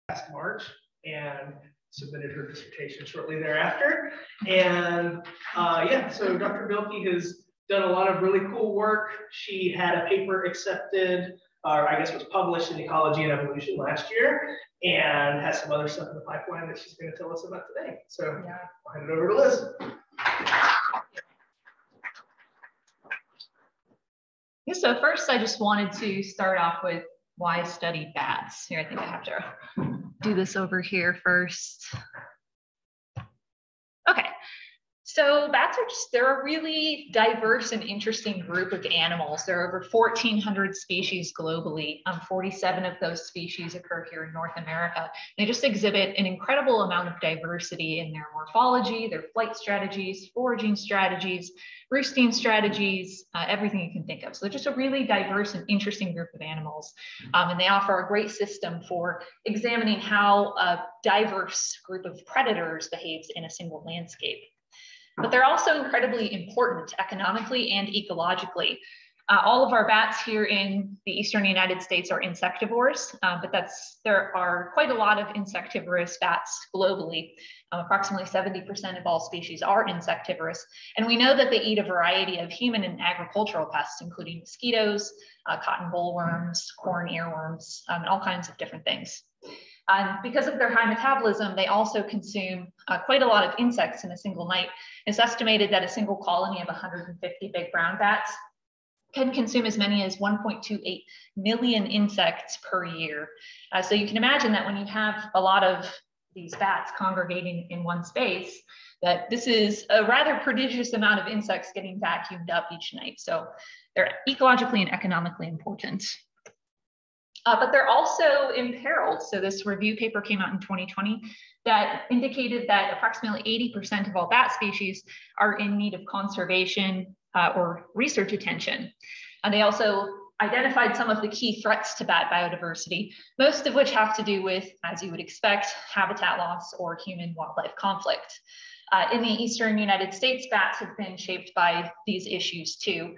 last March and submitted her dissertation shortly thereafter. And yeah, so Dr. Beilke has done a lot of really cool work. She had a paper accepted, or I guess was published in Ecology and Evolution last year, and has some other stuff in the pipeline that she's going to tell us about today. So yeah, I'll hand it over to Liz. Yeah, so first, I just wanted to start off with why study bats. Here, I think I have to do this over here first. Okay, so bats are they're a really diverse and interesting group of animals. There are over 1,400 species globally. 47 of those species occur here in North America. They just exhibit an incredible amount of diversity in their morphology, their flight strategies, foraging strategies, roosting strategies, everything you can think of. So they're just a really diverse and interesting group of animals. And they offer a great system for examining how a diverse group of predators behaves in a single landscape. But they're also incredibly important economically and ecologically. All of our bats here in the eastern United States are insectivorous, but there are quite a lot of insectivorous bats globally. Approximately 70% of all species are insectivorous. And we know that they eat a variety of human and agricultural pests, including mosquitoes, cotton bollworms, corn earworms, and all kinds of different things. Because of their high metabolism, they also consume quite a lot of insects in a single night. It's estimated that a single colony of 150 big brown bats can consume as many as 1.28 million insects per year. So you can imagine that when you have a lot of these bats congregating in one space, that this is a rather prodigious amount of insects getting vacuumed up each night. So they're ecologically and economically important. But they're also imperiled. So this review paper came out in 2020 that indicated that approximately 80% of all bat species are in need of conservation or research attention. And they also identified some of the key threats to bat biodiversity, most of which have to do with, as you would expect, habitat loss or human-wildlife conflict. In the eastern United States, bats have been shaped by these issues too.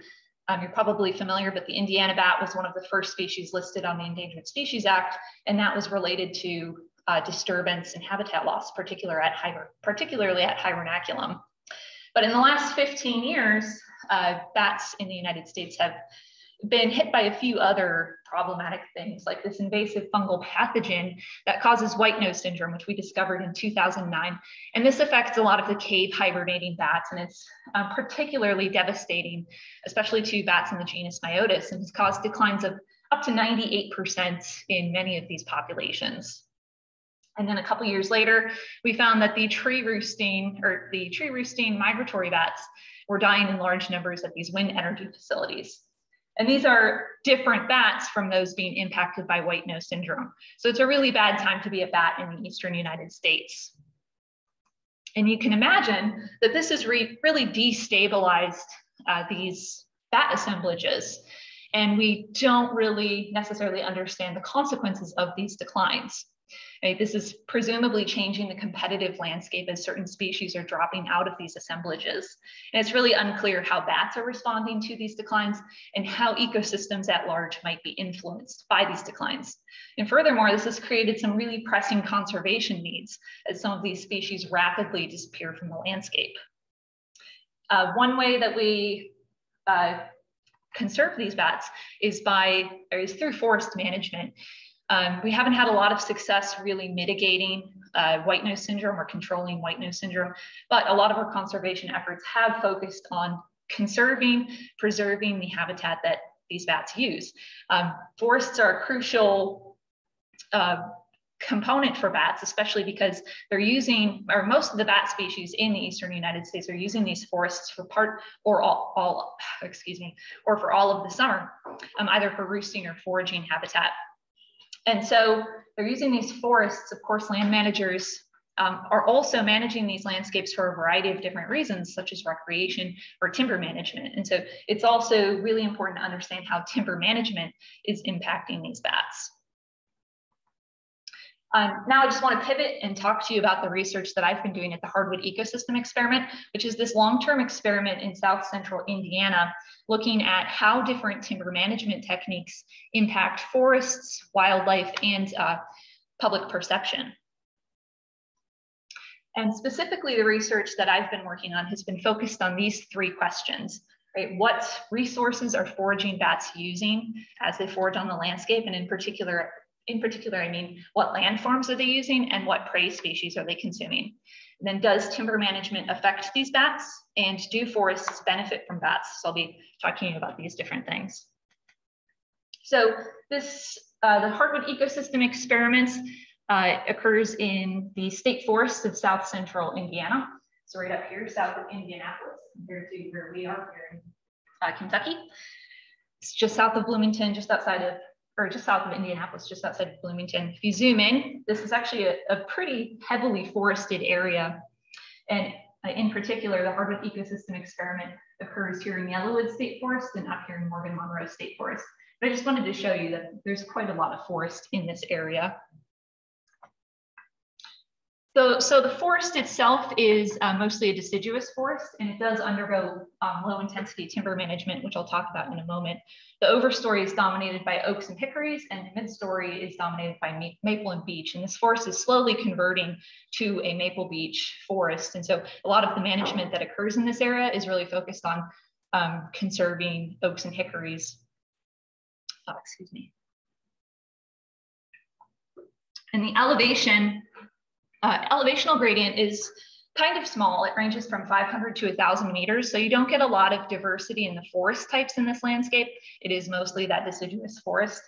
You're probably familiar, but the Indiana bat was one of the first species listed on the Endangered Species Act, and that was related to disturbance and habitat loss, particularly at hibernaculum. But in the last 15 years, bats in the United States have been hit by a few other problematic things, like this invasive fungal pathogen that causes white nose syndrome, which we discovered in 2009. And this affects a lot of the cave hibernating bats, and it's particularly devastating, especially to bats in the genus Myotis, and has caused declines of up to 98% in many of these populations. And then a couple years later, we found that the tree roosting migratory bats were dying in large numbers at these wind energy facilities. And these are different bats from those being impacted by white nose syndrome. So it's a really bad time to be a bat in the eastern United States. And you can imagine that this has really destabilized these bat assemblages. And we don't really necessarily understand the consequences of these declines. Right? This is presumably changing the competitive landscape as certain species are dropping out of these assemblages. And it's really unclear how bats are responding to these declines and how ecosystems at large might be influenced by these declines. And furthermore, this has created some really pressing conservation needs as some of these species rapidly disappear from the landscape. One way that we conserve these bats is through forest management. We haven't had a lot of success really mitigating white nose syndrome or controlling white nose syndrome, but a lot of our conservation efforts have focused on preserving the habitat that these bats use. Forests are a crucial component for bats, especially because they're using, or most of the bat species in the eastern United States are using these forests for for all of the summer, either for roosting or foraging habitat. And so they're using these forests. Of course, land managers are also managing these landscapes for a variety of different reasons, such as recreation or timber management. And so it's also really important to understand how timber management is impacting these bats. Now I just want to pivot and talk to you about the research that I've been doing at the Hardwood Ecosystem Experiment, which is this long-term experiment in South Central Indiana, looking at how different timber management techniques impact forests, wildlife, and public perception. And specifically, the research that I've been working on has been focused on these three questions, right? What resources are foraging bats using as they forage on the landscape? And in particular, I mean, what landforms are they using and what prey species are they consuming? And then does timber management affect these bats? And do forests benefit from bats? So I'll be talking about these different things. So this, the hardwood ecosystem experiments occurs in the state forests of South Central Indiana. So right up here, south of Indianapolis, compared to where we are here in Kentucky. It's just south of Bloomington, just south of Indianapolis, just outside of Bloomington. If you zoom in, this is actually a pretty heavily forested area. And in particular, the hardwood ecosystem experiment occurs here in Yellowwood State Forest and up here in Morgan Monroe State Forest. But I just wanted to show you that there's quite a lot of forest in this area. So the forest itself is mostly a deciduous forest, and it does undergo low intensity timber management, which I'll talk about in a moment. The overstory is dominated by oaks and hickories, and the midstory is dominated by maple and beech. And this forest is slowly converting to a maple beech forest. And so a lot of the management that occurs in this area is really focused on conserving oaks and hickories. Excuse me. And the elevational gradient is kind of small. It ranges from 500 to 1,000 meters. So you don't get a lot of diversity in the forest types in this landscape. It is mostly that deciduous forest.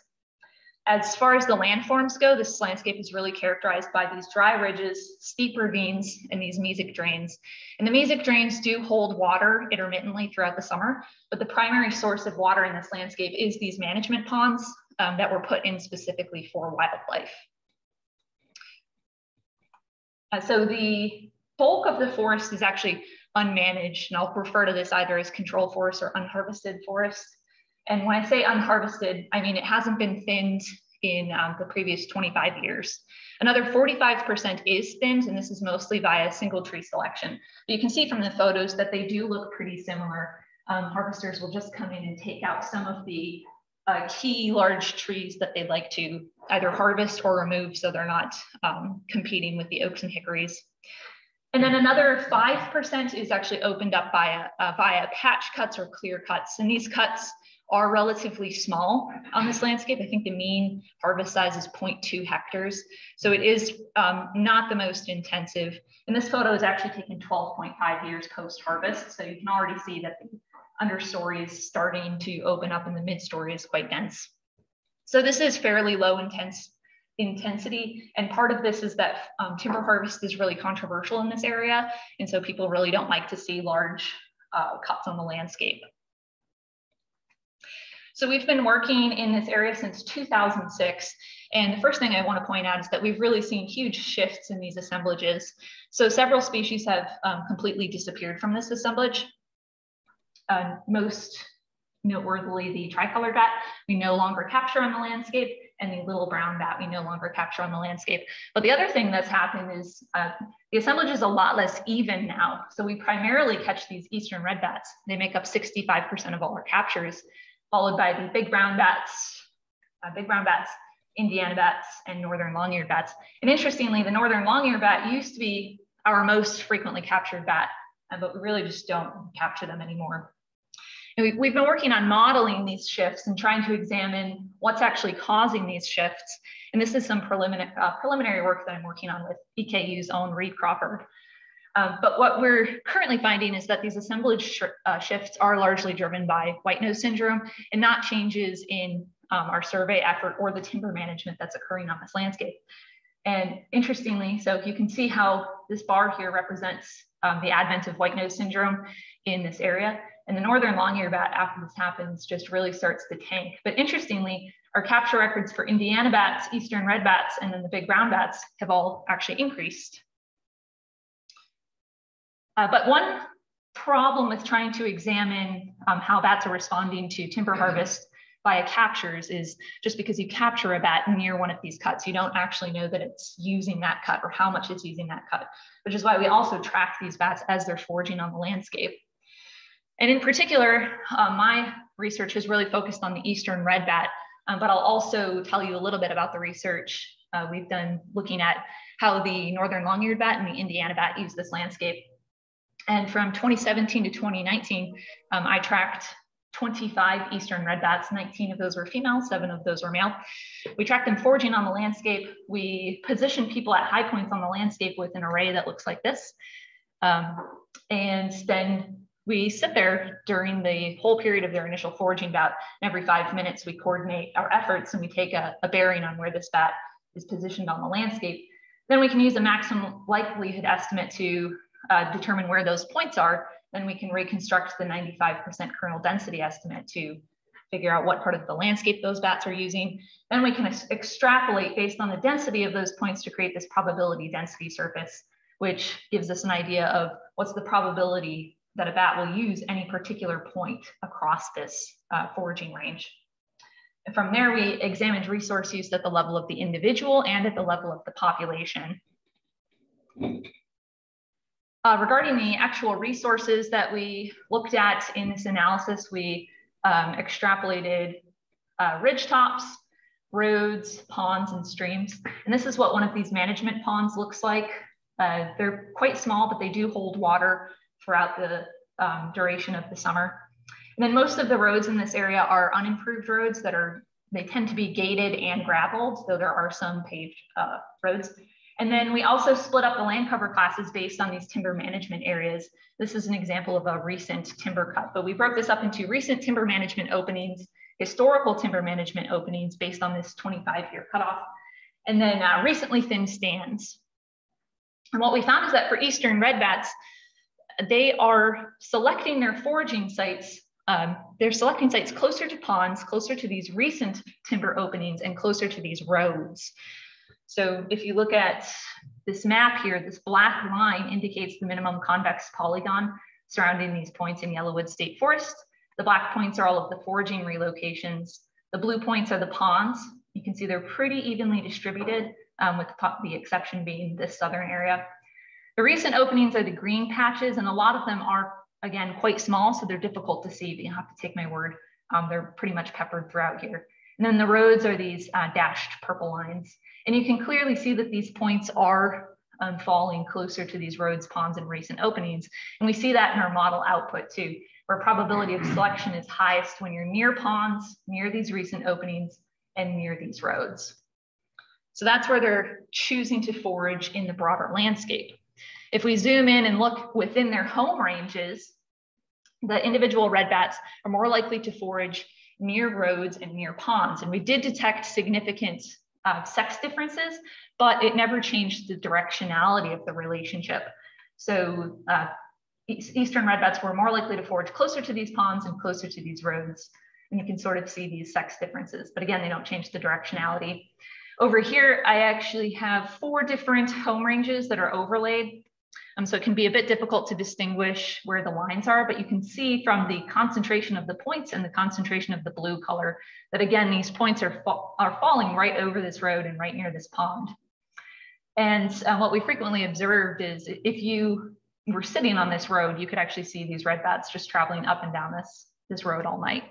As far as the landforms go, this landscape is really characterized by these dry ridges, steep ravines, and these mesic drains. And the mesic drains do hold water intermittently throughout the summer, but the primary source of water in this landscape is these management ponds that were put in specifically for wildlife. So the bulk of the forest is actually unmanaged, and I'll refer to this either as control forest or unharvested forest. And when I say unharvested, I mean it hasn't been thinned in the previous 25 years. Another 45% is thinned, and this is mostly via single tree selection. But you can see from the photos that they do look pretty similar. Harvesters will just come in and take out some of the key large trees that they'd like to either harvest or remove so they're not competing with the oaks and hickories. And then another 5% is actually opened up via patch cuts or clear cuts. And these cuts are relatively small on this landscape. I think the mean harvest size is 0.2 hectares. So it is not the most intensive. And this photo is actually taken 12.5 years post-harvest. So you can already see that the understory is starting to open up and the midstory is quite dense. So this is fairly low intensity. And part of this is that timber harvest is really controversial in this area. And so people really don't like to see large cuts on the landscape. So we've been working in this area since 2006. And the first thing I want to point out is that we've really seen huge shifts in these assemblages. So several species have completely disappeared from this assemblage. Most noteworthily, the tricolored bat we no longer capture on the landscape, and the little brown bat we no longer capture on the landscape. But the other thing that's happened is the assemblage is a lot less even now. So we primarily catch these eastern red bats. They make up 65% of all our captures, followed by the big brown bats, Indiana bats, and northern long-eared bats. And interestingly, the northern long-eared bat used to be our most frequently captured bat, but we really just don't capture them anymore. And we've been working on modeling these shifts and trying to examine what's actually causing these shifts. And this is some preliminary work that I'm working on with EKU's own Reed Crawford. But what we're currently finding is that these assemblage shifts are largely driven by white nose syndrome and not changes in our survey effort or the timber management that's occurring on this landscape. And interestingly, so you can see how this bar here represents the advent of white nose syndrome in this area. And the northern long-eared bat, after this happens, just really starts to tank. But interestingly, our capture records for Indiana bats, eastern red bats, and then the big brown bats have all actually increased. But one problem with trying to examine how bats are responding to timber harvest via captures is just because you capture a bat near one of these cuts, you don't actually know that it's using that cut or how much it's using that cut, which is why we also track these bats as they're foraging on the landscape. And in particular, my research is really focused on the eastern red bat, but I'll also tell you a little bit about the research we've done looking at how the northern long-eared bat and the Indiana bat use this landscape. And from 2017 to 2019, I tracked 25 eastern red bats. 19 of those were female, 7 of those were male. We tracked them foraging on the landscape. We positioned people at high points on the landscape with an array that looks like this. And then we sit there during the whole period of their initial foraging bout. And every 5 minutes, we coordinate our efforts and we take a bearing on where this bat is positioned on the landscape. Then we can use a maximum likelihood estimate to determine where those points are. Then we can reconstruct the 95% kernel density estimate to figure out what part of the landscape those bats are using. Then we can extrapolate based on the density of those points to create this probability density surface, which gives us an idea of what's the probability that a bat will use any particular point across this foraging range. And from there, we examined resource use at the level of the individual and at the level of the population. Regarding the actual resources that we looked at in this analysis, we extrapolated ridge tops, roads, ponds, and streams. And this is what one of these management ponds looks like. They're quite small, but they do hold water throughout the duration of the summer. And then most of the roads in this area are unimproved roads they tend to be gated and graveled, though there are some paved roads. And then we also split up the land cover classes based on these timber management areas. This is an example of a recent timber cut, but we broke this up into recent timber management openings, historical timber management openings based on this 25-year cutoff, and then recently thinned stands. And what we found is that for eastern red bats, they are selecting their foraging sites. They're selecting sites closer to ponds, closer to these recent timber openings, and closer to these roads. So if you look at this map here, this black line indicates the minimum convex polygon surrounding these points in Yellowwood State Forest. The black points are all of the foraging relocations. The blue points are the ponds. You can see they're pretty evenly distributed, with the exception being this southern area. The recent openings are the green patches, and a lot of them are, again, quite small, so they're difficult to see, but you have to take my word. They're pretty much peppered throughout here. And then the roads are these dashed purple lines. And you can clearly see that these points are falling closer to these roads, ponds, and recent openings. And we see that in our model output too, where probability of selection is highest when you're near ponds, near these recent openings, and near these roads. So that's where they're choosing to forage in the broader landscape. If we zoom in and look within their home ranges, the individual red bats are more likely to forage near roads and near ponds. And we did detect significant sex differences, but it never changed the directionality of the relationship. So eastern red bats were more likely to forage closer to these ponds and closer to these roads. And you can sort of see these sex differences, but again, they don't change the directionality. Over here, I actually have 4 different home ranges that are overlaid. So it can be a bit difficult to distinguish where the lines are, but you can see from the concentration of the points and the concentration of the blue color that, again, these points are falling right over this road and right near this pond. And what we frequently observed is if you were sitting on this road, you could actually see these red bats just traveling up and down this road all night.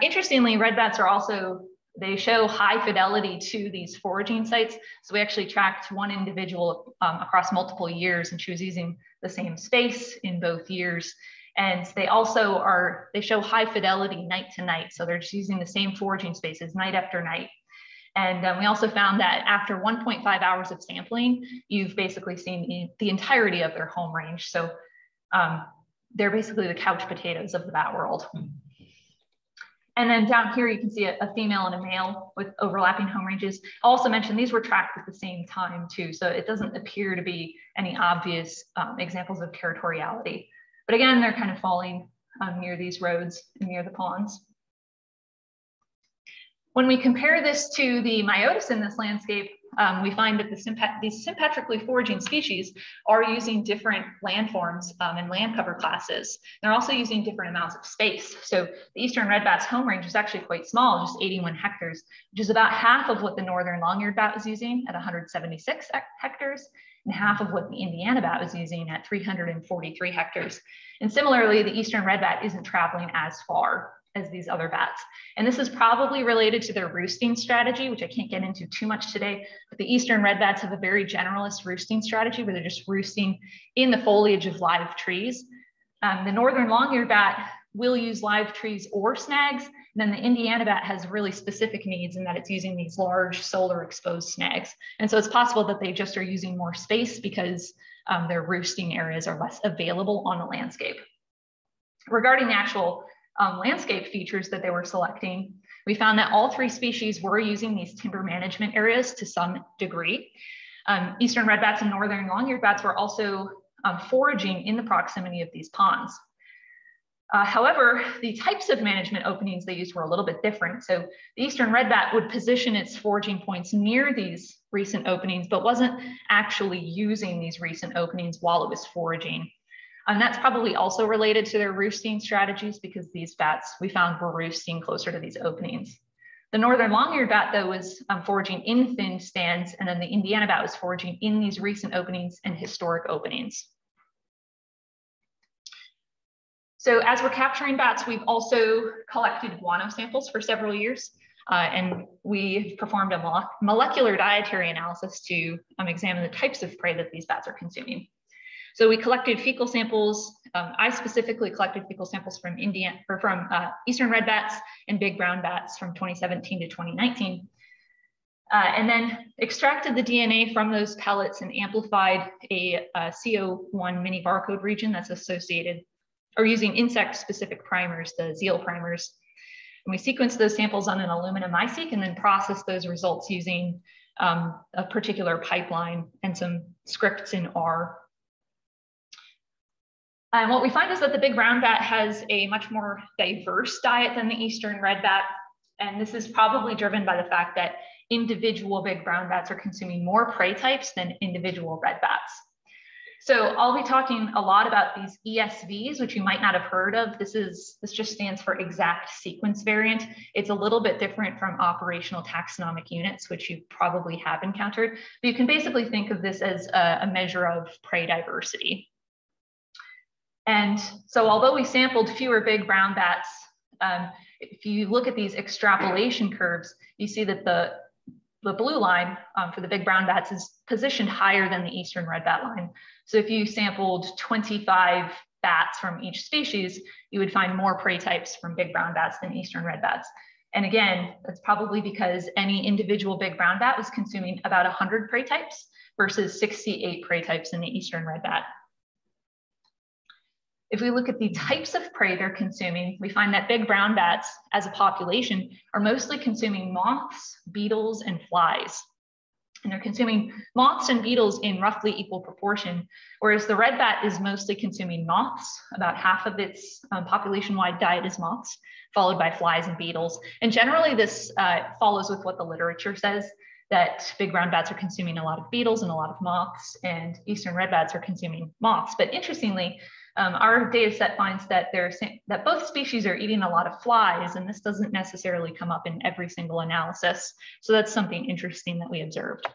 Interestingly, red bats are also, they show high fidelity to these foraging sites. So we actually tracked one individual across multiple years, and she was using the same space in both years. And they also they show high fidelity night to night. So they're just using the same foraging spaces night after night. And we also found that after 1.5 hours of sampling, you've basically seen the entirety of their home range. So they're basically the couch potatoes of the bat world. And then down here, you can see a female and a male with overlapping home ranges. I'll also mention these were tracked at the same time too, so it doesn't appear to be any obvious examples of territoriality. But again, they're kind of falling near these roads and near the ponds. When we compare this to the myotis in this landscape, we find that these sympatrically foraging species are using different landforms and land cover classes. They're also using different amounts of space. So the eastern red bat's home range is actually quite small, just 81 hectares, which is about half of what the northern long-eared bat was using at 176 hectares, and half of what the Indiana bat was using at 343 hectares. And similarly, the eastern red bat isn't traveling as far as these other bats. And this is probably related to their roosting strategy, which I can't get into too much today, but the eastern red bats have a very generalist roosting strategy where they're just roosting in the foliage of live trees. The northern long-eared bat will use live trees or snags. And then the Indiana bat has really specific needs in that it's using these large solar exposed snags. And so it's possible that they just are using more space because their roosting areas are less available on the landscape. Regarding the actual landscape features that they were selecting, we found that all three species were using these timber management areas to some degree. Eastern red bats and northern long-eared bats were also foraging in the proximity of these ponds. However, the types of management openings they used were a little bit different. So the eastern red bat would position its foraging points near these recent openings, but wasn't actually using these recent openings while it was foraging. And that's probably also related to their roosting strategies because these bats we found were roosting closer to these openings. The northern long-eared bat, though, was foraging in thin stands, and then the Indiana bat was foraging in these recent openings and historic openings. So as we're capturing bats, we've also collected guano samples for several years, and we performed a molecular dietary analysis to examine the types of prey that these bats are consuming. So we collected fecal samples. I specifically collected fecal samples from eastern red bats and big brown bats from 2017 to 2019. And then extracted the DNA from those pellets and amplified a CO1 mini barcode region that's associated or using insect-specific primers, the Zeal primers. And we sequenced those samples on an Illumina MiSeq and then processed those results using a particular pipeline and some scripts in R. And what we find is that the big brown bat has a much more diverse diet than the eastern red bat. And this is probably driven by the fact that individual big brown bats are consuming more prey types than individual red bats. So I'll be talking a lot about these ESVs, which you might not have heard of. This just stands for exact sequence variant. It's a little bit different from operational taxonomic units, which you probably have encountered. But you can basically think of this as a measure of prey diversity. And so although we sampled fewer big brown bats, if you look at these extrapolation curves, you see that the blue line for the big brown bats is positioned higher than the eastern red bat line. So if you sampled 25 bats from each species, you would find more prey types from big brown bats than eastern red bats. And again, that's probably because any individual big brown bat was consuming about 100 prey types versus 68 prey types in the eastern red bat. If we look at the types of prey they're consuming, we find that big brown bats as a population are mostly consuming moths, beetles, and flies. And they're consuming moths and beetles in roughly equal proportion, whereas the red bat is mostly consuming moths. About half of its population-wide diet is moths, followed by flies and beetles. And generally this follows with what the literature says, that big brown bats are consuming a lot of beetles and a lot of moths, and eastern red bats are consuming moths. But interestingly, our data set finds that that both species are eating a lot of flies, and this doesn't necessarily come up in every single analysis. So that's something interesting that we observed.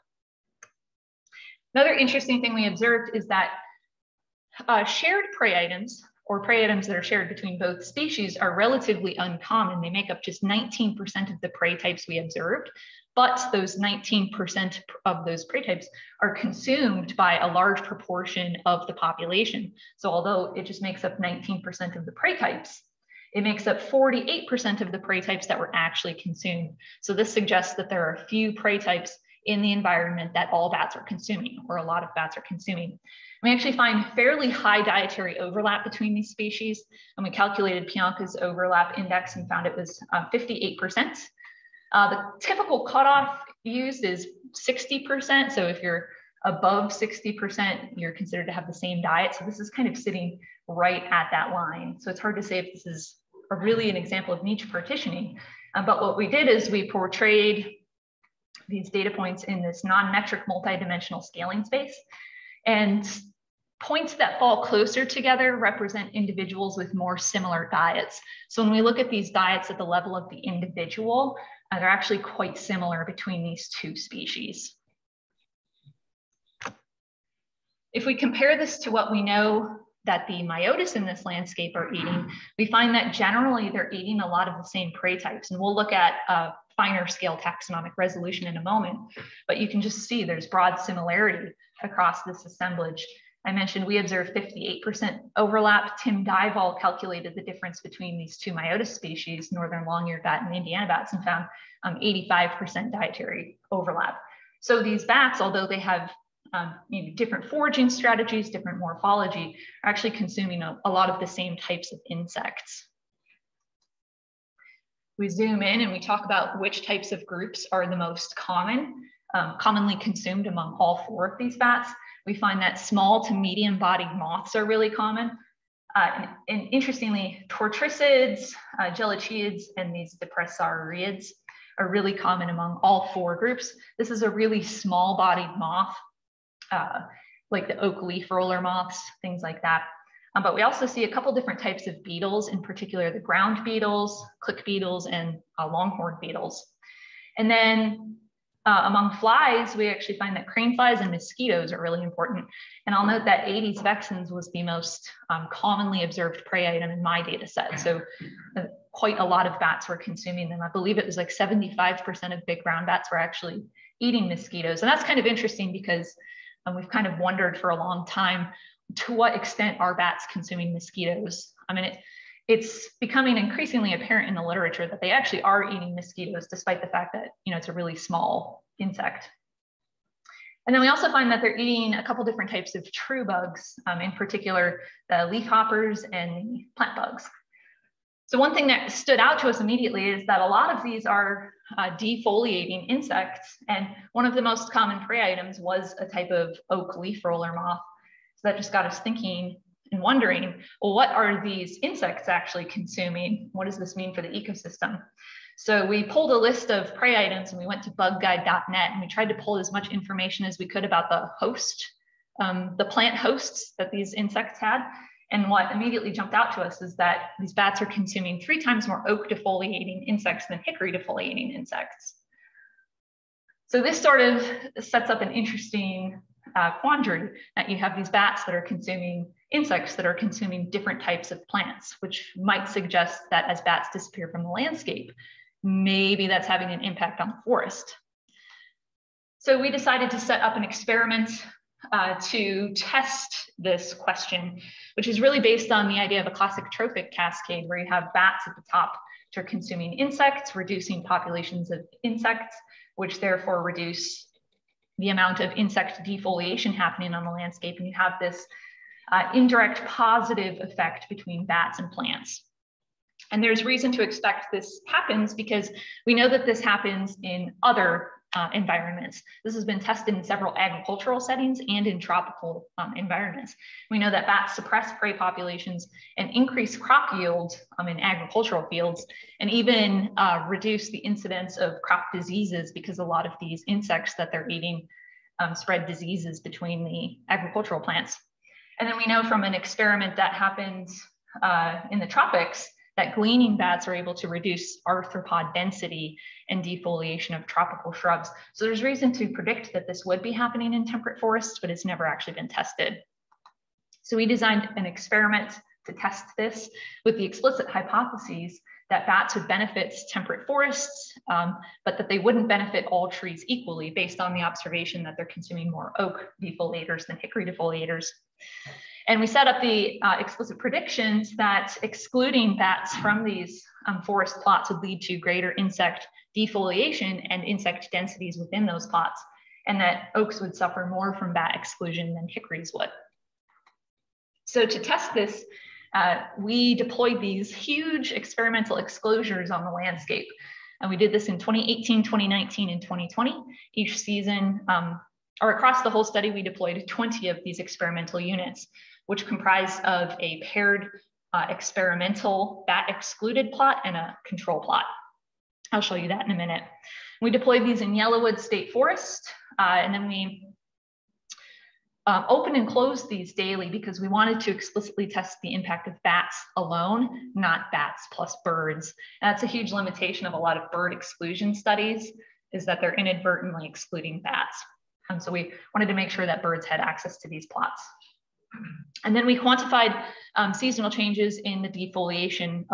Another interesting thing we observed is that shared prey items, or prey items that are shared between both species, are relatively uncommon. They make up just 19% of the prey types we observed, but those 19% of those prey types are consumed by a large proportion of the population. So although it just makes up 19% of the prey types, it makes up 48% of the prey types that were actually consumed. So this suggests that there are a few prey types in the environment that all bats are consuming, or a lot of bats are consuming. We actually find fairly high dietary overlap between these species, and we calculated Pianka's overlap index and found it was 58%. The typical cutoff used is 60%. So if you're above 60%, you're considered to have the same diet. So this is kind of sitting right at that line. So it's hard to say if this is really an example of niche partitioning. But what we did is we portrayed these data points in this non-metric multidimensional scaling space. And points that fall closer together represent individuals with more similar diets. So when we look at these diets at the level of the individual, they're actually quite similar between these two species. If we compare this to what we know that the myotis in this landscape are eating, we find that generally they're eating a lot of the same prey types. And we'll look at finer scale taxonomic resolution in a moment, but you can just see there's broad similarity across this assemblage. I mentioned we observed 58% overlap. Tim Dival calculated the difference between these two myotis species, northern long-eared bat and Indiana bats, and found 85% dietary overlap. So these bats, although they have different foraging strategies, different morphology, are actually consuming a lot of the same types of insects. We zoom in and we talk about which types of groups are the most commonly consumed among all 4 of these bats. We find that small to medium bodied moths are really common. And interestingly, tortricids, gelichiids, and these depressariids are really common among all 4 groups. This is a really small bodied moth, like the oak leaf roller moths, things like that. But we also see a couple different types of beetles, in particular the ground beetles, click beetles, and longhorn beetles. And then among flies, we actually find that crane flies and mosquitoes are really important. And I'll note that Aedes vexans was the most commonly observed prey item in my data set. So quite a lot of bats were consuming them. I believe it was like 75% of big brown bats were actually eating mosquitoes. And that's kind of interesting because we've kind of wondered for a long time, to what extent are bats consuming mosquitoes? I mean, it's becoming increasingly apparent in the literature that they actually are eating mosquitoes, despite the fact that, it's a really small insect. And then we also find that they're eating a couple different types of true bugs, in particular, the leafhoppers and the plant bugs. So one thing that stood out to us immediately is that a lot of these are defoliating insects. And one of the most common prey items was a type of oak leaf roller moth. So that just got us thinking and wondering, well, what are these insects actually consuming? What does this mean for the ecosystem? So we pulled a list of prey items and we went to bugguide.net and we tried to pull as much information as we could about the host, the plant hosts that these insects had. And what immediately jumped out to us is that these bats are consuming 3 times more oak defoliating insects than hickory defoliating insects. So this sort of sets up an interesting quandary that you have these bats that are consuming insects that are consuming different types of plants, which might suggest that as bats disappear from the landscape, maybe that's having an impact on the forest. So we decided to set up an experiment to test this question, which is really based on the idea of a classic trophic cascade where you have bats at the top which are consuming insects, reducing populations of insects, which therefore reduce the amount of insect defoliation happening on the landscape. And you have this indirect positive effect between bats and plants. And there's reason to expect this happens because we know that this happens in other environments. This has been tested in several agricultural settings and in tropical environments. We know that bats suppress prey populations and increase crop yield in agricultural fields, and even reduce the incidence of crop diseases because a lot of these insects that they're eating spread diseases between the agricultural plants. And then we know from an experiment that happens in the tropics that gleaning bats are able to reduce arthropod density and defoliation of tropical shrubs. So there's reason to predict that this would be happening in temperate forests, but it's never actually been tested. So we designed an experiment to test this with the explicit hypotheses that bats would benefit temperate forests, but that they wouldn't benefit all trees equally based on the observation that they're consuming more oak defoliators than hickory defoliators. And we set up the explicit predictions that excluding bats from these forest plots would lead to greater insect defoliation and insect densities within those plots, and that oaks would suffer more from bat exclusion than hickories would. So to test this, we deployed these huge experimental exposures on the landscape. And we did this in 2018, 2019, and 2020. Each season, or across the whole study, we deployed 20 of these experimental units, which comprised of a paired experimental bat excluded plot and a control plot. I'll show you that in a minute. We deployed these in Yellowwood State Forest, and then we open and close these daily because we wanted to explicitly test the impact of bats alone, not bats plus birds. And that's a huge limitation of a lot of bird exclusion studies, is that they're inadvertently excluding bats. And so we wanted to make sure that birds had access to these plots. And then we quantified seasonal changes in the defoliation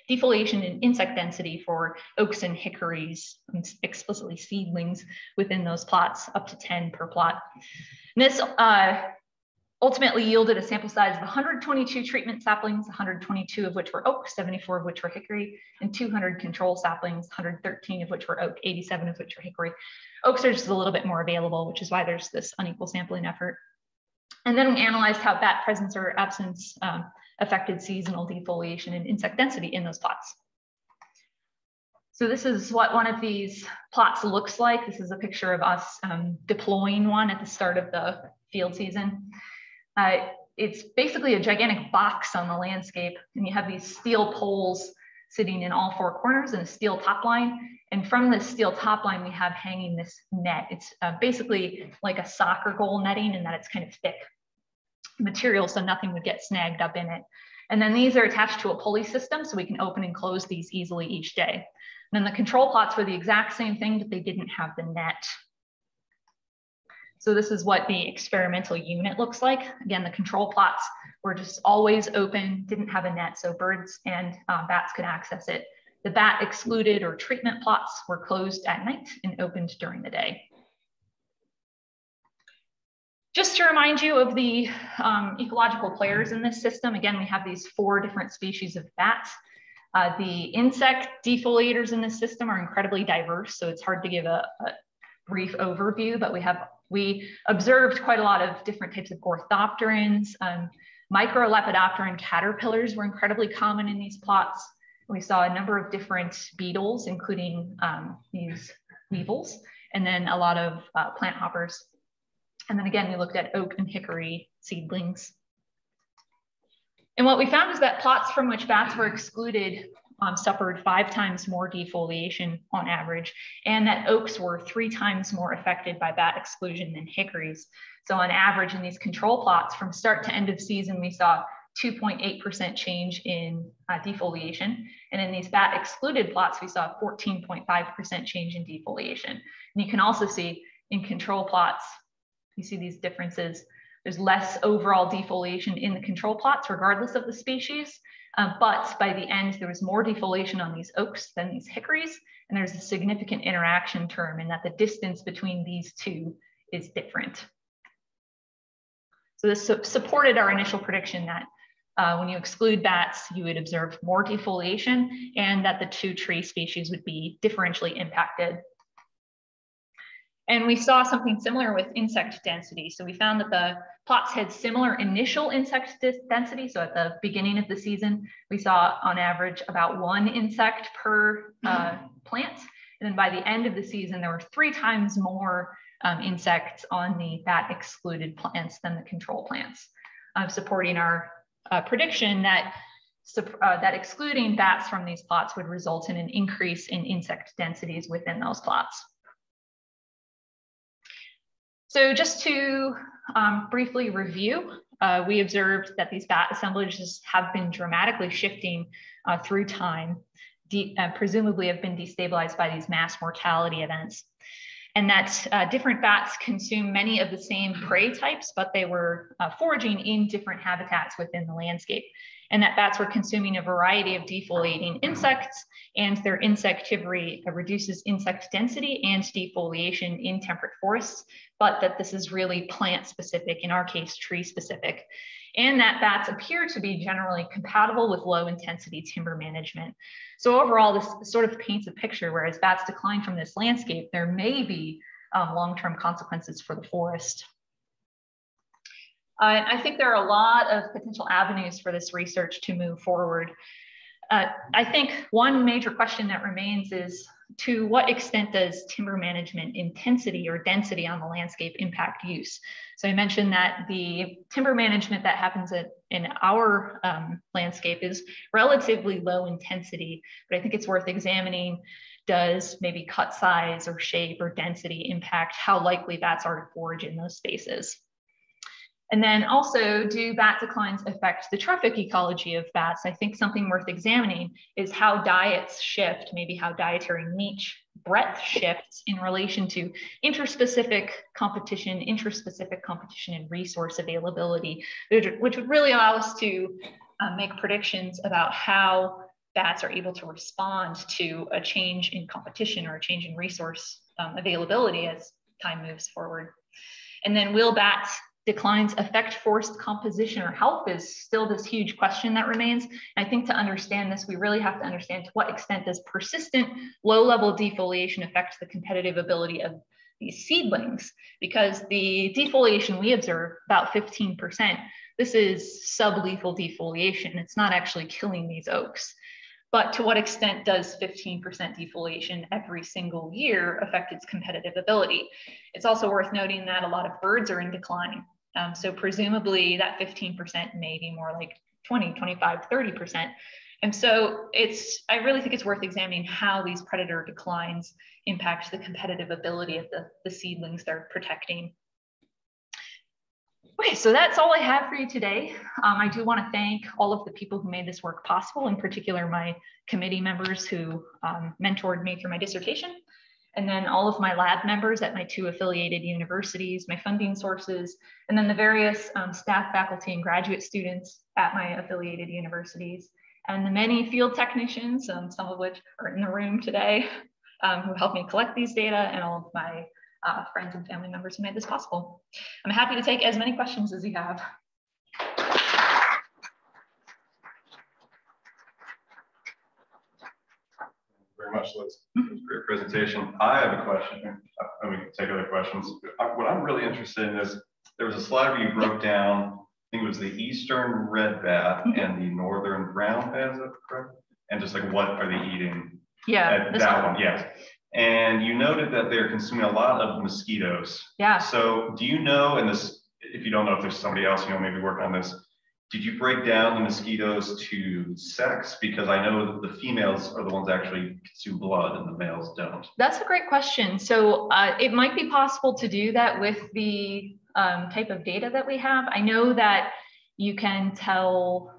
and insect density for oaks and hickories, explicitly seedlings within those plots, up to 10 per plot. And this ultimately yielded a sample size of 122 treatment saplings, 122 of which were oak, 74 of which were hickory, and 200 control saplings, 113 of which were oak, 87 of which were hickory. Oaks are just a little bit more available, which is why there's this unequal sampling effort. And then we analyzed how bat presence or absence affected seasonal defoliation and insect density in those plots. So this is what one of these plots looks like. This is a picture of us deploying one at the start of the field season. It's basically a gigantic box on the landscape, and you have these steel poles sitting in all four corners and a steel top line. And from this steel top line, we have hanging this net. It's basically like a soccer goal netting in that it's kind of thick material, so nothing would get snagged up in it. And then these are attached to a pulley system, so we can open and close these easily each day. And then the control plots were the exact same thing, but they didn't have the net. So this is what the experimental unit looks like. Again, the control plots were just always open, didn't have a net, so birds and bats could access it. The bat excluded or treatment plots were closed at night and opened during the day. Just to remind you of the ecological players in this system, again, we have these 4 different species of bats. The insect defoliators in this system are incredibly diverse, so it's hard to give a brief overview, but we observed quite a lot of different types of orthopterans. Microlepidopteran caterpillars were incredibly common in these plots. We saw a number of different beetles, including these weevils, and then a lot of plant hoppers. And then again, we looked at oak and hickory seedlings. And what we found is that plots from which bats were excluded suffered 5 times more defoliation on average, and that oaks were 3 times more affected by bat exclusion than hickories. So on average in these control plots from start to end of season, we saw 2.8% change in defoliation. And in these bat excluded plots, we saw 14.5% change in defoliation. And you can also see in control plots, you see these differences. There's less overall defoliation in the control plots, regardless of the species. But by the end, there was more defoliation on these oaks than these hickories. And there's a significant interaction term in that the distance between these two is different. So this supported our initial prediction that when you exclude bats, you would observe more defoliation and that the 2 tree species would be differentially impacted. And we saw something similar with insect density. So we found that the plots had similar initial insect density. So at the beginning of the season, we saw on average about 1 insect per plant. And then by the end of the season, there were 3 times more insects on the bat excluded plants than the control plants, supporting our prediction that that excluding bats from these plots would result in an increase in insect densities within those plots. So just to briefly review, we observed that these bat assemblages have been dramatically shifting through time, presumably have been destabilized by these mass mortality events, and that different bats consume many of the same prey types, but they were foraging in different habitats within the landscape. And that bats were consuming a variety of defoliating insects, and their insectivory reduces insect density and defoliation in temperate forests, but that this is really plant specific, in our case, tree specific, and that bats appear to be generally compatible with low intensity timber management. So overall, this sort of paints a picture where as bats decline from this landscape, there may be long-term consequences for the forest. I think there are a lot of potential avenues for this research to move forward. I think one major question that remains is, to what extent does timber management intensity or density on the landscape impact use? So I mentioned that the timber management that happens in our landscape is relatively low intensity, but I think it's worth examining, does maybe cut size or shape or density impact how likely bats are to forage in those spaces? And then also, do bat declines affect the trophic ecology of bats? I think something worth examining is how diets shift, maybe how dietary niche breadth shifts in relation to interspecific competition and resource availability, which would really allow us to make predictions about how bats are able to respond to a change in competition or a change in resource availability as time moves forward. And then will bats declines affect forest composition or health is still this huge question that remains. And I think to understand this, we really have to understand to what extent does persistent low-level defoliation affect the competitive ability of these seedlings? Because the defoliation we observe, about 15%, this is sublethal defoliation. It's not actually killing these oaks. But to what extent does 15% defoliation every single year affect its competitive ability? It's also worth noting that a lot of birds are in decline. So presumably that 15% may be more like 20, 25, 30%. And so I really think it's worth examining how these predator declines impact the competitive ability of the seedlings they're protecting. Okay, so that's all I have for you today. I do want to thank all of the people who made this work possible, in particular my committee members who mentored me through my dissertation, and then all of my lab members at my 2 affiliated universities, my funding sources, and then the various staff, faculty, and graduate students at my affiliated universities, and the many field technicians, some of which are in the room today, who helped me collect these data, and all of my friends and family members who made this possible. I'm happy to take as many questions as you have. Very much, Liz. Great presentation. I have a question, and we can take other questions. What I'm really interested in is there was a slide where you broke down, I think it was the eastern red bat and the northern brown bat, is that correct? And just like what are they eating? Yeah, that one, yes. And you noted that they're consuming a lot of mosquitoes. Yeah. So do you know, and this, if you don't know if there's somebody else, maybe working on this, did you break down the mosquitoes to sex? Because I know that the females are the ones that actually consume blood and the males don't. That's a great question. So it might be possible to do that with the type of data that we have. I know that you can tell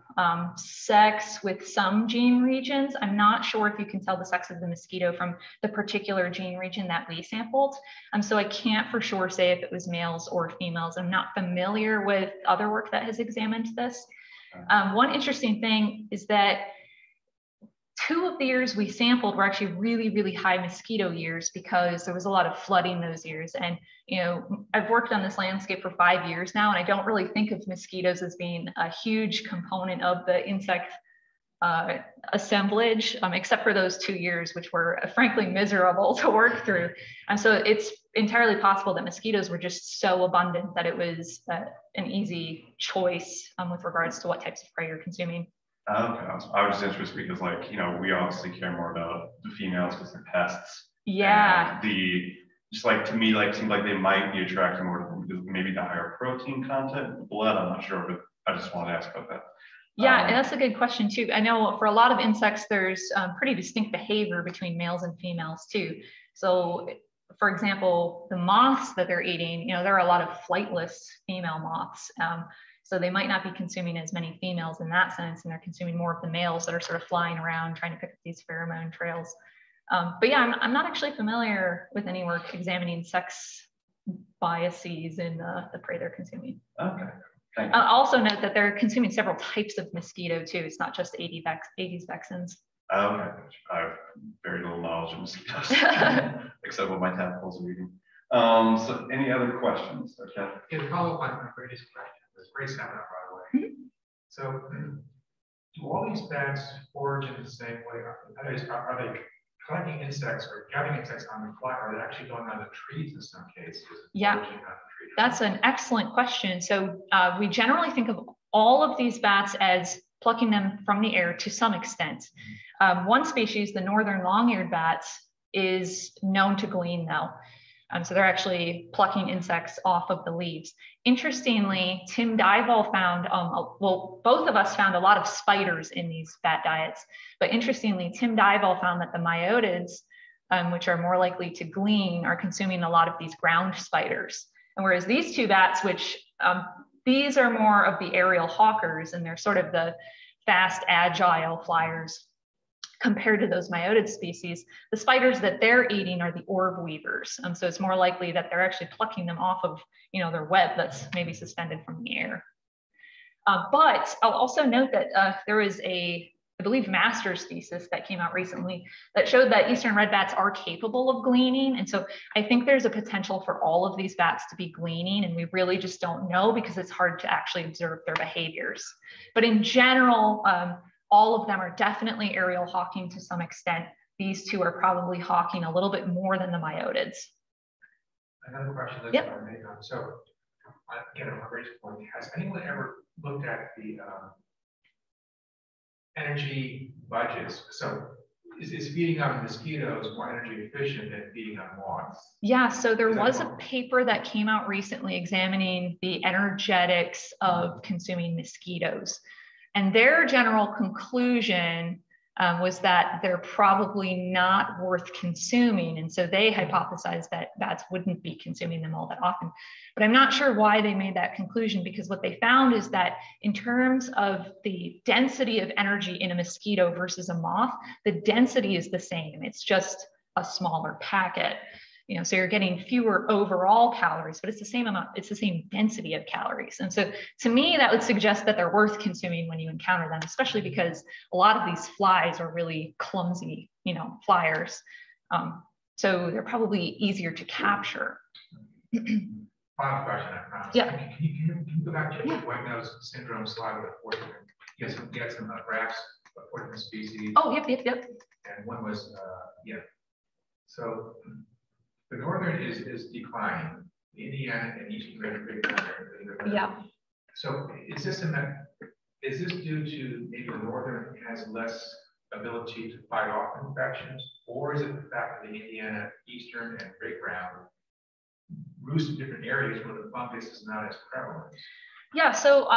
sex with some gene regions. I'm not sure if you can tell the sex of the mosquito from the particular gene region that we sampled. So I can't for sure say if it was males or females. I'm not familiar with other work that has examined this. One interesting thing is that 2 of the years we sampled were actually really, really high mosquito years because there was a lot of flooding those years. And, I've worked on this landscape for 5 years now, and I don't really think of mosquitoes as being a huge component of the insect assemblage, except for those 2 years, which were frankly miserable to work through. And so it's entirely possible that mosquitoes were just so abundant that it was an easy choice with regards to what types of prey you're consuming. Okay, I was just interested because, we obviously care more about the females because they're pests. Yeah. Just to me, seems like they might be attracted more to them because maybe the higher protein content in the blood. I'm not sure, but I just wanted to ask about that. Yeah, and that's a good question too. I know for a lot of insects, there's pretty distinct behavior between males and females too. So, for example, the moths that they're eating, there are a lot of flightless female moths. So they might not be consuming as many females in that sense, and they're consuming more of the males that are sort of flying around trying to pick up these pheromone trails. But yeah, I'm not actually familiar with any work examining sex biases in the prey they're consuming. Okay. I'll also note that they're consuming several types of mosquito too. It's not just Aedes vexans. Okay, I have very little knowledge of mosquitoes, except what my tadpoles are eating. So any other questions? Okay. Yeah, to follow up on my previous question, this great seminar, by the way. So do all these bats forage in the same way? Are they collecting insects or gathering insects on the fly? Are they actually going on the trees in some cases? Yeah, that's an excellent question. So we generally think of all of these bats as plucking them from the air to some extent. One species, the northern long-eared bats, is known to glean though. So they're actually plucking insects off of the leaves. Interestingly, Tim Dival found, well, both of us found a lot of spiders in these bat diets, but interestingly, Tim Dival found that the myotids, which are more likely to glean, are consuming a lot of these ground spiders. And whereas these 2 bats, which these are more of the aerial hawkers, and they're sort of the fast, agile flyers, compared to those myotid species, the spiders that they're eating are the orb weavers. So it's more likely that they're actually plucking them off of, their web that's maybe suspended from the air. But I'll also note that there was I believe, master's thesis that came out recently that showed that eastern red bats are capable of gleaning. And so I think there's a potential for all of these bats to be gleaning, and we really just don't know because it's hard to actually observe their behaviors. But in general, all of them are definitely aerial hawking to some extent. These two are probably hawking a little bit more than the myotids. Another question that yep. I made on, so again, on Ray's point, has anyone ever looked at the energy budgets? So is feeding on mosquitoes more energy efficient than feeding on moths? Yeah, so there was a paper that came out recently examining the energetics of consuming mosquitoes. And their general conclusion was that they're probably not worth consuming. And so they hypothesized that bats wouldn't be consuming them all that often. But I'm not sure why they made that conclusion, because what they found is that in terms of the density of energy in a mosquito versus a moth, the density is the same. It's just a smaller packet. So you're getting fewer overall calories, but it's the same amount, it's the same density of calories. And so to me, that would suggest that they're worth consuming when you encounter them, especially because a lot of these flies are really clumsy, flyers. So they're probably easier to capture. Final question, I promise. Yeah. Can you go back to the white nose syndrome slide with you had some graphs of 14 species. Oh, yep. And one was, So the northern is declining. Indiana and eastern are yeah. So is this due to maybe the northern has less ability to fight off infections, or is it the fact that the Indiana, eastern, and great brown roost in different areas where the fungus is not as prevalent? Yeah, so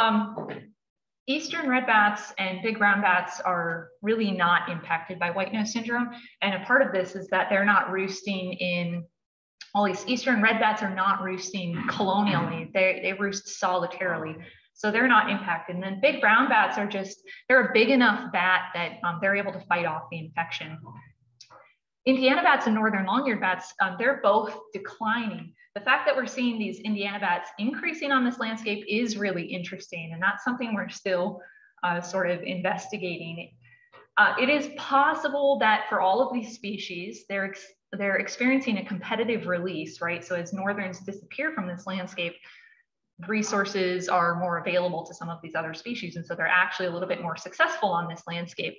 eastern red bats and big brown bats are really not impacted by white nose syndrome. And a part of this is that they're not roosting in, all these eastern red bats are not roosting colonially. They roost solitarily. So they're not impacted. And then big brown bats are they're a big enough bat that they're able to fight off the infection. Indiana bats and northern long-eared bats, they're both declining. The fact that we're seeing these Indiana bats increasing on this landscape is really interesting, and that's something we're still sort of investigating. It is possible that for all of these species, they're experiencing a competitive release, right? So as northerns disappear from this landscape, resources are more available to some of these other species, and so they're actually a little bit more successful on this landscape.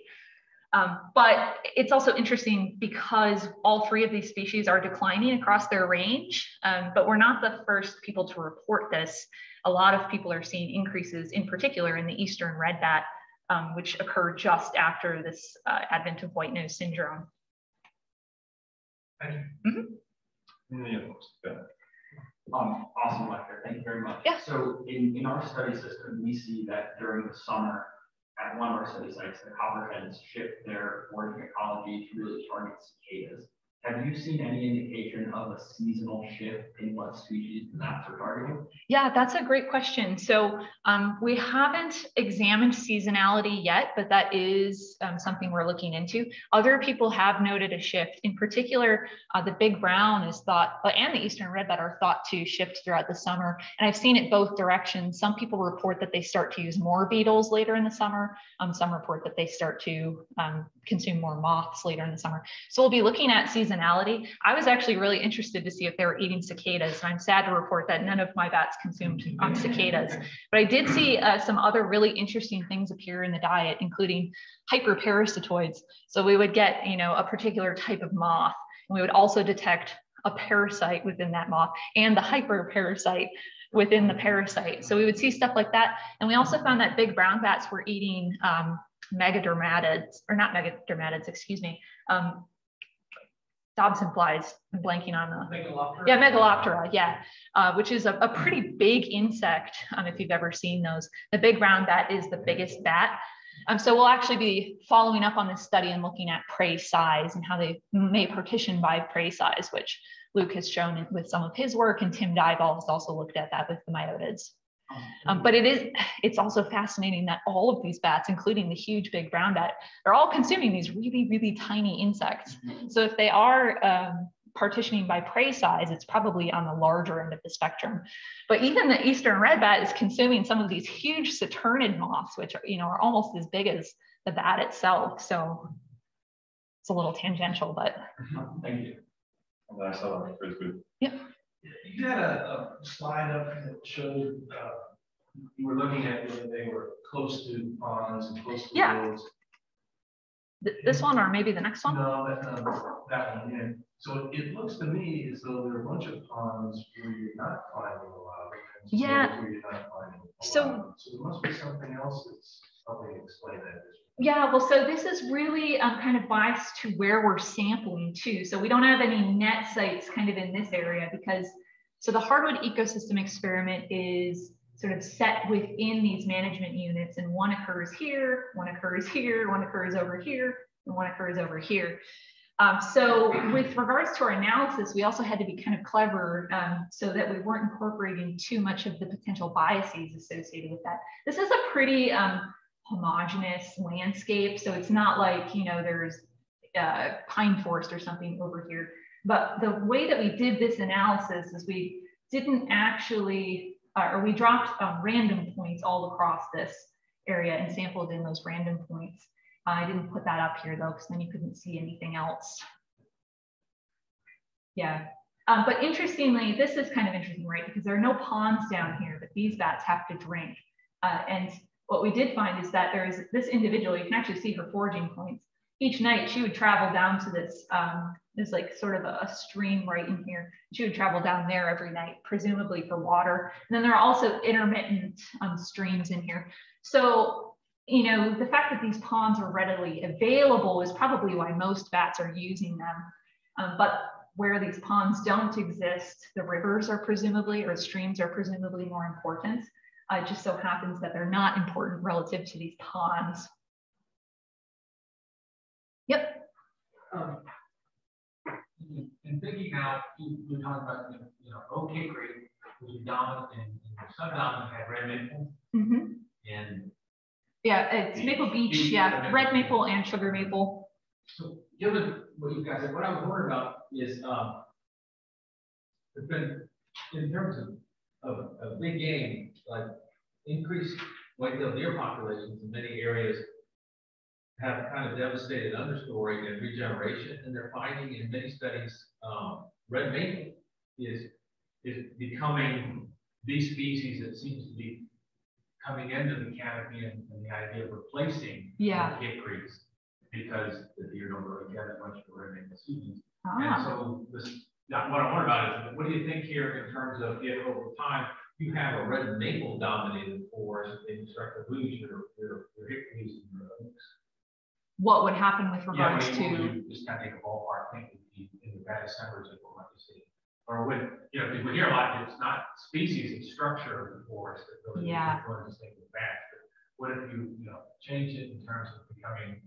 But it's also interesting because all three of these species are declining across their range, but we're not the first people to report this. A lot of people are seeing increases, in particular in the eastern red bat, which occurred just after this advent of white nose syndrome. Thank you. Awesome lecture. Thank you very much. Yeah. So in our study system, we see that during the summer, at one of our study sites, the copperheads shift their foraging ecology to really target cicadas. Have you seen any indication of a seasonal shift in what species the bats are targeting? Yeah, that's a great question. So we haven't examined seasonality yet, but that is something we're looking into. Other people have noted a shift. In particular, the big brown is thought, and the eastern red bat are thought to shift throughout the summer. And I've seen it both directions. Some people report that they start to use more beetles later in the summer. Some report that they start to consume more moths later in the summer. So we'll be looking at seasonality. I was actually really interested to see if they were eating cicadas, and I'm sad to report that none of my bats consumed cicadas. But I did see some other really interesting things appear in the diet, including hyperparasitoids. So we would get, a particular type of moth, and we would also detect a parasite within that moth and the hyperparasite within the parasite. So we would see stuff like that. And we also found that big brown bats were eating megadermatids, or not megadermatids, excuse me, Dobson flies. I'm blanking on the Megaloptera. Yeah, Megaloptera, yeah, which is a pretty big insect, if you've ever seen those. The big brown bat is the biggest bat. So we'll actually be following up on this study and looking at prey size and how they may partition by prey size, which Luke has shown with some of his work, and Tim Dival has also looked at that with the myotids. But it's also fascinating that all of these bats, including the huge big brown bat, they're all consuming these really, really tiny insects. So if they are partitioning by prey size, it's probably on the larger end of the spectrum. But even the eastern red bat is consuming some of these huge saturnid moths, which are almost as big as the bat itself. So it's a little tangential, but. Thank you. I saw that frisbee. Yep. You had a slide up that showed you were looking at whether they were close to ponds and close to roads. This one, or maybe the next one? No, that one. Yeah. So it looks to me as though there are a bunch of ponds where you're not finding a lot. Yeah. Where you're not finding a lot. So there must be something else that's helping explain that. Yeah, well, so this is really kind of biased to where we're sampling too. So we don't have any net sites kind of in this area because, so the hardwood ecosystem experiment is sort of set within these management units, and one occurs here, one occurs here, one occurs over here, and one occurs over here. So with regards to our analysis, we also had to be kind of clever so that we weren't incorporating too much of the potential biases associated with that. This is a pretty homogeneous landscape. So it's not like, there's pine forest or something over here. But the way that we did this analysis is we didn't actually, or we dropped random points all across this area and sampled in those random points. I didn't put that up here though, because then you couldn't see anything else. Yeah. But interestingly, this is kind of interesting, right? Because there are no ponds down here, but these bats have to drink. And what we did find is that there's this individual, you can actually see her foraging points. Each night she would travel down to this, there's like sort of a stream right in here. She would travel down there every night, presumably for water. And then there are also intermittent streams in here. So, the fact that these ponds are readily available is probably why most bats are using them. But where these ponds don't exist, the rivers are presumably, or streams are presumably more important. It just so happens that they're not important relative to these ponds. Yep. In thinking out, you're talking about, oak hickory, which is dominant and subdominant had red maple. Mm-hmm. And yeah, it's maple beech, yeah, red maple and sugar maple. So given what you guys said, what I was wondering about is there's been, in terms of big game, like increased white-tailed deer populations in many areas have kind of devastated understory and regeneration, and they're finding in many studies red maple is becoming the species that seems to be coming into the canopy and the idea of replacing hickories because the deer don't really get as much for red maple seeds. And so what I wonder about is, what do you think here in terms of if over time you have a red maple dominated forest and you start to lose your hickories and your oaks? What would happen with regards to? You just kind of take a ballpark thing in the baddest summers of what you see. Or when, because we hear a lot, it's not species, it's structure of the forest that really influences things with bats. But what if you, change it in terms of becoming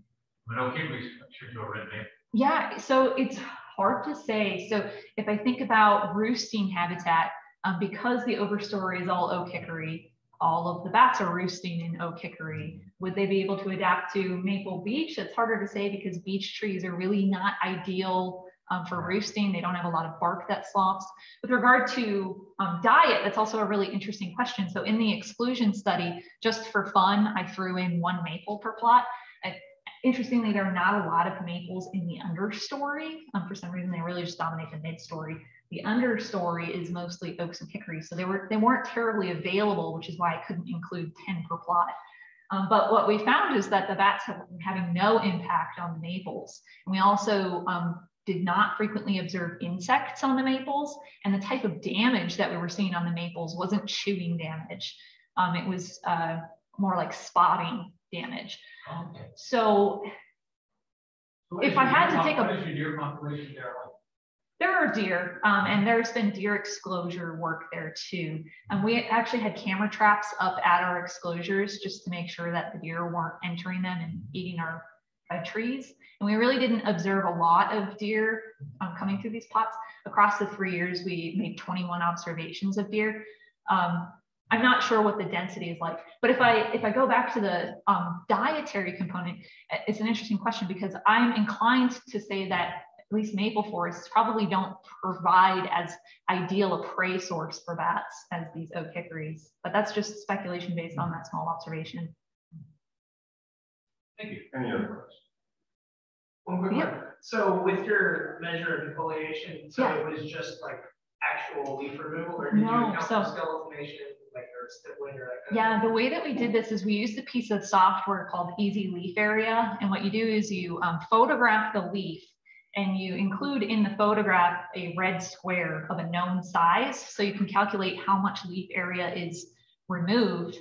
an oak hickory structure to a red maple? Yeah, so it's hard to say. So if I think about roosting habitat, because the overstory is all oak hickory, all of the bats are roosting in oak hickory. Would they be able to adapt to maple beech? It's harder to say because beech trees are really not ideal for roosting. They don't have a lot of bark that slops. With regard to diet, that's also a really interesting question. So in the exclusion study, just for fun, I threw in 1 maple per plot. Interestingly, there are not a lot of maples in the understory. For some reason, they really just dominate the midstory. The understory is mostly oaks and hickories. So they weren't terribly available, which is why I couldn't include 10 per plot. But what we found is that the bats have having no impact on the maples. And we also did not frequently observe insects on the maples, and the type of damage that we were seeing on the maples wasn't chewing damage. It was more like spotting damage. Okay. So if I had to take what is your deer population there like? There are deer, and there's been deer exclosure work there too. And we actually had camera traps up at our exclosures just to make sure that the deer weren't entering them and eating our trees. And we really didn't observe a lot of deer coming through these plots. Across the 3 years, we made 21 observations of deer. I'm not sure what the density is like, but if I go back to the dietary component, it's an interesting question because I'm inclined to say that at least maple forests probably don't provide as ideal a prey source for bats as these oak hickories, but that's just speculation based on that small observation. Thank you. Any other questions? One quick one. So with your measure of defoliation, so Yeah. it was just like actual leaf removal, or did you No, account so for skeletonation, like or stippling or that kind yeah, of the way that we did this is we used a piece of software called Easy Leaf Area. And what you do is you photograph the leaf and you include in the photograph a red square of a known size. So you can calculate how much leaf area is removed.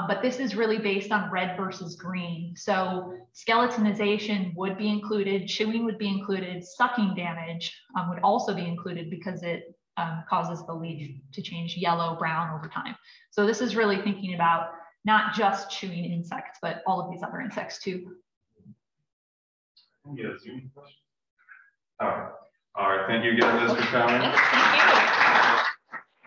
But this is really based on red versus green. So skeletonization would be included, chewing would be included, sucking damage would also be included because it causes the leaf to change yellow, brown over time. So this is really thinking about not just chewing insects, but all of these other insects too. Yes, any questions? All right. Thank you again, Liz, for coming. Yes, thank you.